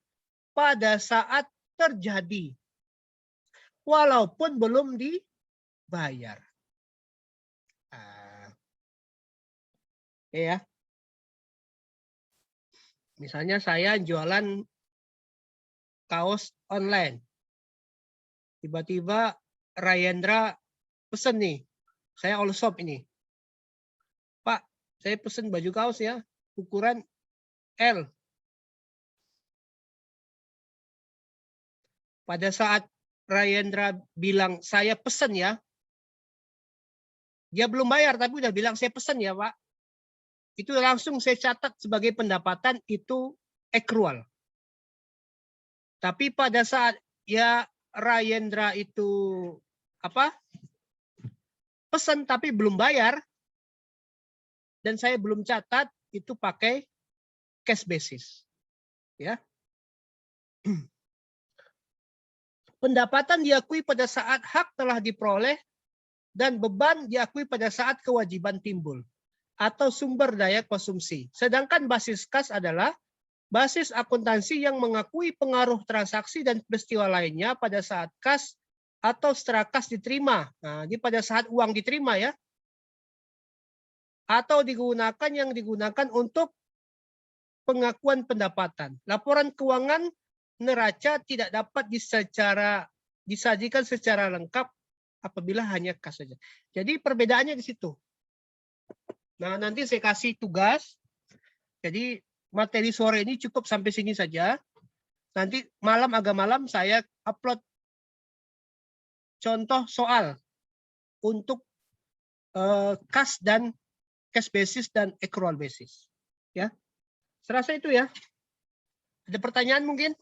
pada saat terjadi, walaupun belum dibayar. Ya. Misalnya saya jualan kaos online. Tiba-tiba Rayendra pesen nih. Saya all shop ini. Pak, saya pesen baju kaos ya. Ukuran L. Pada saat Rayendra bilang saya pesen ya. Dia belum bayar tapi udah bilang saya pesen ya Pak. Itu langsung saya catat sebagai pendapatan itu accrual. Tapi pada saat ya Rayendra itu pesan tapi belum bayar dan saya belum catat, itu pakai cash basis. Ya. Pendapatan diakui pada saat hak telah diperoleh dan beban diakui pada saat kewajiban timbul atau sumber daya konsumsi. Sedangkan basis kas adalah basis akuntansi yang mengakui pengaruh transaksi dan peristiwa lainnya pada saat kas atau setelah kas diterima. Nah, ini pada saat uang diterima ya. Atau yang digunakan untuk pengakuan pendapatan. Laporan keuangan neraca tidak dapat disajikan secara lengkap apabila hanya kas saja. Jadi perbedaannya di situ. Nah, nanti saya kasih tugas. Jadi materi sore ini cukup sampai sini saja. Nanti agak malam saya upload contoh soal untuk kas dan cash basis dan accrual basis. Ya. Serasa itu ya. Ada pertanyaan mungkin?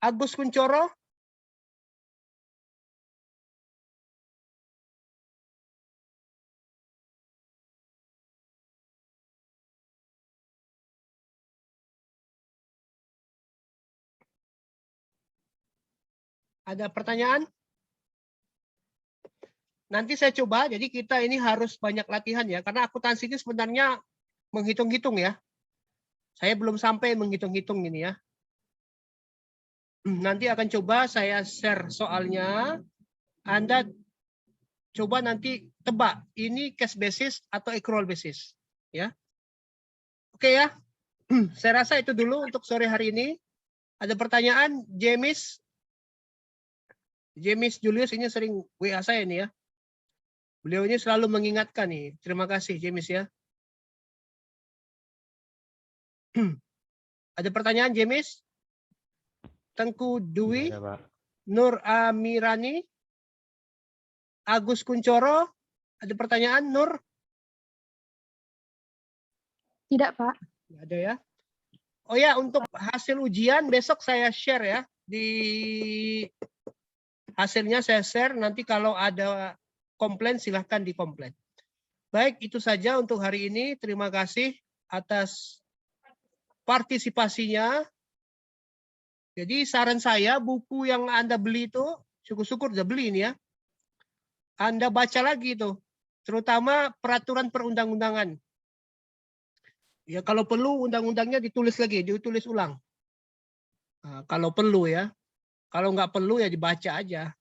Agus Kuncoro? Ada pertanyaan? Nanti saya coba, jadi kita ini harus banyak latihan ya, karena akuntansi ini sebenarnya menghitung-hitung ya. Saya belum sampai menghitung-hitung ini ya. Nanti akan coba saya share soalnya. Anda coba nanti tebak, ini cash basis atau accrual basis. Ya. Oke ya, saya rasa itu dulu untuk sore hari ini. Ada pertanyaan, James Julius ini sering WA saya nih ya. Beliau ini selalu mengingatkan nih. Terima kasih James ya. Ada pertanyaan, James? Tengku Dwi, Ada, Pak. Nur Amirani, Agus Kuncoro. Ada pertanyaan, Nur? Tidak, Pak. Nggak ada ya. Oh ya, untuk hasil ujian besok saya share ya. Di hasilnya saya share, nanti kalau ada komplain silahkan dikomplain. Baik, itu saja untuk hari ini. Terima kasih atas partisipasinya. Jadi saran saya, buku yang Anda beli itu, syukur-syukur udah beli ini ya. Anda baca lagi itu, terutama peraturan perundang-undangan. Ya kalau perlu undang-undangnya ditulis lagi, ditulis ulang. Nah, kalau perlu ya. Kalau nggak perlu ya dibaca aja.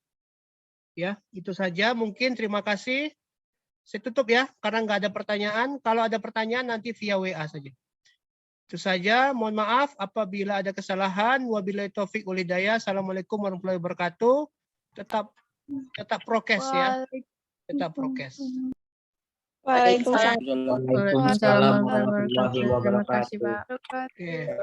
Ya, itu saja. Mungkin terima kasih. Saya tutup ya, karena nggak ada pertanyaan. Kalau ada pertanyaan nanti via WA saja. Itu saja. Mohon maaf apabila ada kesalahan. Wabillahi taufik wal hidayah. Assalamualaikum warahmatullahi wabarakatuh. Tetap prokes ya. Tetap prokes. Waalaikumsalam. Waalaikumsalam. Waalaikumsalam warahmatullahi Terima wabarakatuh. kasih, Pak. Oke.